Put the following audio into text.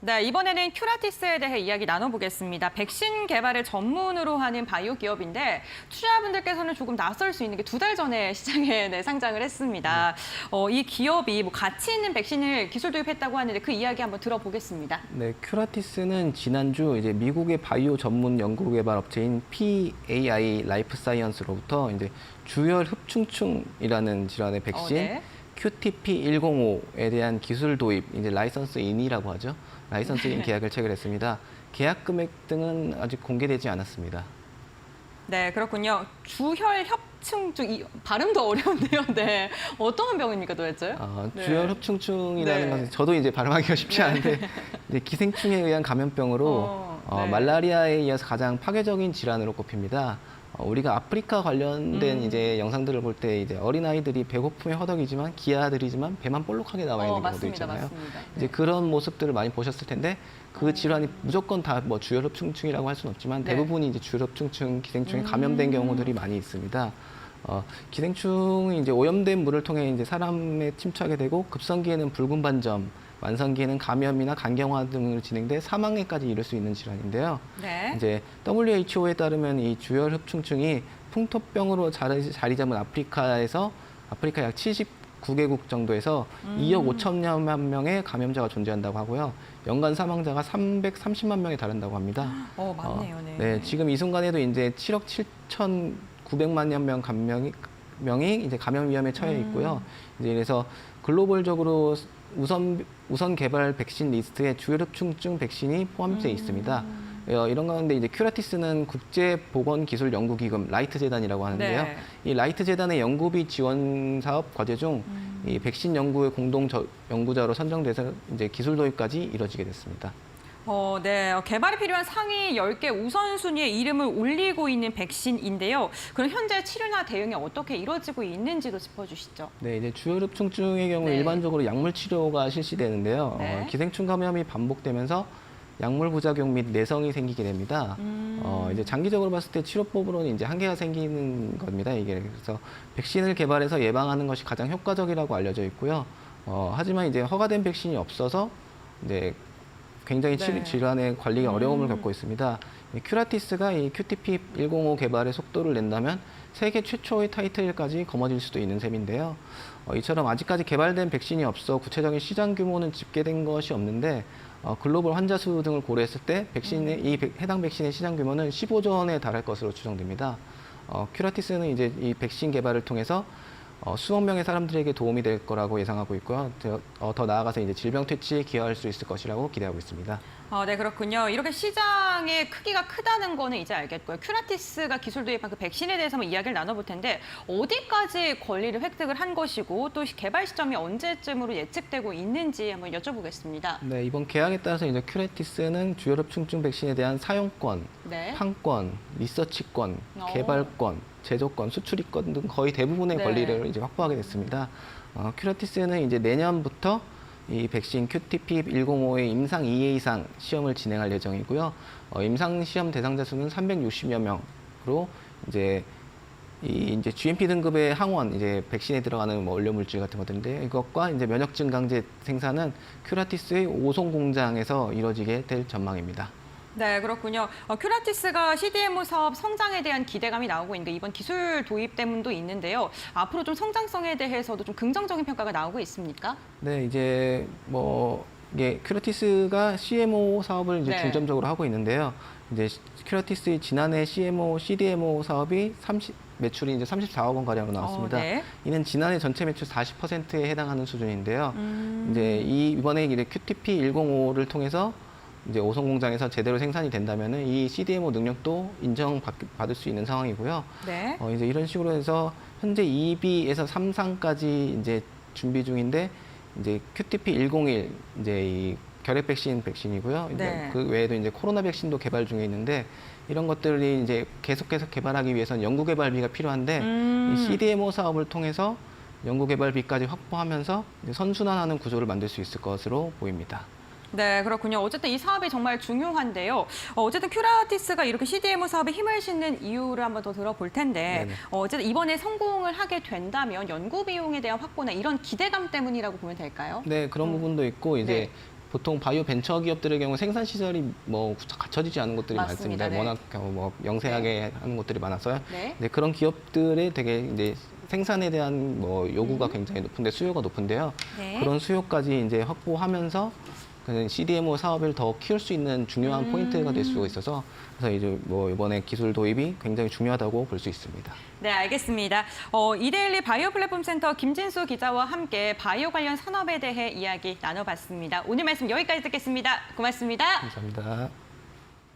네, 이번에는 큐라티스에 대해 이야기 나눠보겠습니다. 백신 개발을 전문으로 하는 바이오 기업인데 투자자분들께서는 조금 낯설 수 있는 게 2달 전에 시장에 상장을 했습니다. 이 기업이 뭐 가치 있는 백신을 기술 도입했다고 하는데 그 이야기 한번 들어보겠습니다. 네, 큐라티스는 지난주 이제 미국의 바이오 전문 연구 개발 업체인 PAI 라이프 사이언스로부터 이제 주열 흡충충이라는 질환의 백신 네. QTP-105에 대한 기술 도입, 이제 라이선스 인이라고 하죠. 라이선스 인 계약을 체결했습니다. 계약 금액 등은 아직 공개되지 않았습니다. 네, 그렇군요. 주혈 협충증, 이 발음도 어려운데요. 네, 어떤 병입니까 도대체? 네. 주열 흡충충이라는 네. 것은 저도 이제 발음하기가 쉽지 않은데 이제 기생충에 의한 감염병으로 네. 말라리아에 이어서 가장 파괴적인 질환으로 꼽힙니다. 우리가 아프리카 관련된 이제 영상들을 볼 때 이제 어린아이들이 배고픔에 허덕이지만 기아들이지만 배만 볼록하게 나와 있는 경우도 맞습니다, 있잖아요. 맞습니다. 이제 그런 모습들을 많이 보셨을 텐데 그 질환이 무조건 다 뭐 주열흡충충이라고 할 수는 없지만 네. 대부분이 이제 주열흡충충, 기생충에 감염된 경우들이 많이 있습니다. 기생충이 이제 오염된 물을 통해 이제 사람에 침투하게 되고 급성기에는 붉은 반점, 완성기에는 감염이나 간경화 등으로 진행돼 사망에까지 이를 수 있는 질환인데요. 네. 이제 WHO에 따르면 이 주열 흡충충이 풍토병으로 자리 잡은 아프리카 약 79개국 정도에서 2억 5천여만 명의 감염자가 존재한다고 하고요. 연간 사망자가 330만 명에 달한다고 합니다. 맞네요. 네. 네, 지금 이 순간에도 이제 7억 7,900만여 명이 이제 감염 위험에 처해 있고요. 이제 그래서 글로벌적으로 우선 개발 백신 리스트에 주열흡충증 백신이 포함되어 있습니다. 이런 가운데 이제 큐라티스는 국제보건기술연구기금 라이트 재단이라고 하는데요. 네. 이 라이트 재단의 연구비 지원 사업 과제 중 이 백신 연구의 공동 연구자로 선정돼서 이제 기술 도입까지 이뤄지게 됐습니다. 네. 개발이 필요한 상위 10개 우선순위에 이름을 올리고 있는 백신인데요. 그럼 현재 치료나 대응이 어떻게 이루어지고 있는지도 짚어주시죠. 네, 이제 주열흡충증의 경우 네. 일반적으로 약물 치료가 실시되는데요. 네. 기생충 감염이 반복되면서 약물 부작용 및 내성이 생기게 됩니다. 이제 장기적으로 봤을 때 치료법으로는 이제 한계가 생기는 겁니다. 이게 그래서 백신을 개발해서 예방하는 것이 가장 효과적이라고 알려져 있고요. 하지만 이제 허가된 백신이 없어서 이제 굉장히 네. 질환의 관리에 어려움을 겪고 있습니다. 큐라티스가 이 QTP-105 개발의 속도를 낸다면 세계 최초의 타이틀까지 거머쥘 수도 있는 셈인데요. 이처럼 아직까지 개발된 백신이 없어 구체적인 시장 규모는 집계된 것이 없는데 글로벌 환자 수 등을 고려했을 때 해당 백신의 시장 규모는 15조 원에 달할 것으로 추정됩니다. 큐라티스는 이제 이 백신 개발을 통해서 수억 명의 사람들에게 도움이 될 거라고 예상하고 있고요. 더 나아가서 이제 질병 퇴치에 기여할 수 있을 것이라고 기대하고 있습니다. 네, 그렇군요. 이렇게 시장의 크기가 크다는 거는 이제 알겠고요. 큐라티스가 기술 도입한 그 백신에 대해서 한번 이야기를 나눠볼 텐데 어디까지 권리를 획득을 한 것이고 또 개발 시점이 언제쯤으로 예측되고 있는지 한번 여쭤보겠습니다. 네, 이번 계약에 따라서 이제 큐라티스는 주열흡충증 백신에 대한 사용권, 네. 판권, 리서치권, 개발권, 제조권, 수출입권 등 거의 대부분의 네. 권리를 이제 확보하게 됐습니다. 큐라티스는 이제 내년부터 이 백신 QTP-105의 임상 2회 이상 시험을 진행할 예정이고요. 임상 시험 대상자 수는 360여 명으로 이제 이제 GMP 등급의 항원, 이제 백신에 들어가는 뭐 원료 물질 같은 것들인데 이것과 이제 면역 증강제 생산은 큐라티스의 오송 공장에서 이루어지게 될 전망입니다. 네, 그렇군요. 큐라티스가 CDMO 사업 성장에 대한 기대감이 나오고 있는데 이번 기술 도입 때문도 있는데요. 앞으로 좀 성장성에 대해서도 좀 긍정적인 평가가 나오고 있습니까? 네, 이제 뭐 이게 큐라티스가 CMO 사업을 이제 네. 중점적으로 하고 있는데요. 이제 큐라티스의 지난해 CDMO 사업이 매출이 이제 34억 원 가량으로 나왔습니다. 네. 이는 지난해 전체 매출 40%에 해당하는 수준인데요. 이제 이번에 이제 QTP-105를 통해서 이제 오송 공장에서 제대로 생산이 된다면은 이 CDMO 능력도 인정받을 수 있는 상황이고요. 네. 이제 이런 식으로 해서 현재 2B에서 3상까지 이제 준비 중인데 이제 QTP-101 이제 이 결핵 백신이고요. 네. 그 외에도 이제 코로나 백신도 개발 중에 있는데 이런 것들이 이제 계속해서 개발하기 위해서는 연구 개발비가 필요한데 이 CDMO 사업을 통해서 연구 개발비까지 확보하면서 이제 선순환하는 구조를 만들 수 있을 것으로 보입니다. 네, 그렇군요. 어쨌든 이 사업이 정말 중요한데요. 어쨌든 큐라티스가 이렇게 CDMO 사업에 힘을 싣는 이유를 한번 더 들어볼 텐데 네네. 어쨌든 이번에 성공을 하게 된다면 연구 비용에 대한 확보나 이런 기대감 때문이라고 보면 될까요? 네, 그런 부분도 있고 이제 네. 보통 바이오 벤처 기업들의 경우 생산 시설이 뭐 갖춰지지 않은 곳들이 맞습니다. 많습니다. 네. 워낙 뭐 영세하게 하는 곳들이 많아서요. 네. 네, 그런 기업들의 되게 이제 생산에 대한 뭐 요구가 굉장히 높은데 수요가 높은데요. 네. 그런 수요까지 이제 확보하면서 그 CDMO 사업을 더 키울 수 있는 중요한 포인트가 될 수가 있어서 그래서 이제 뭐 이번에 기술 도입이 굉장히 중요하다고 볼 수 있습니다. 네, 알겠습니다. 이데일리 바이오 플랫폼 센터 김진수 기자와 함께 바이오 관련 산업에 대해 이야기 나눠봤습니다. 오늘 말씀 여기까지 듣겠습니다. 고맙습니다. 감사합니다.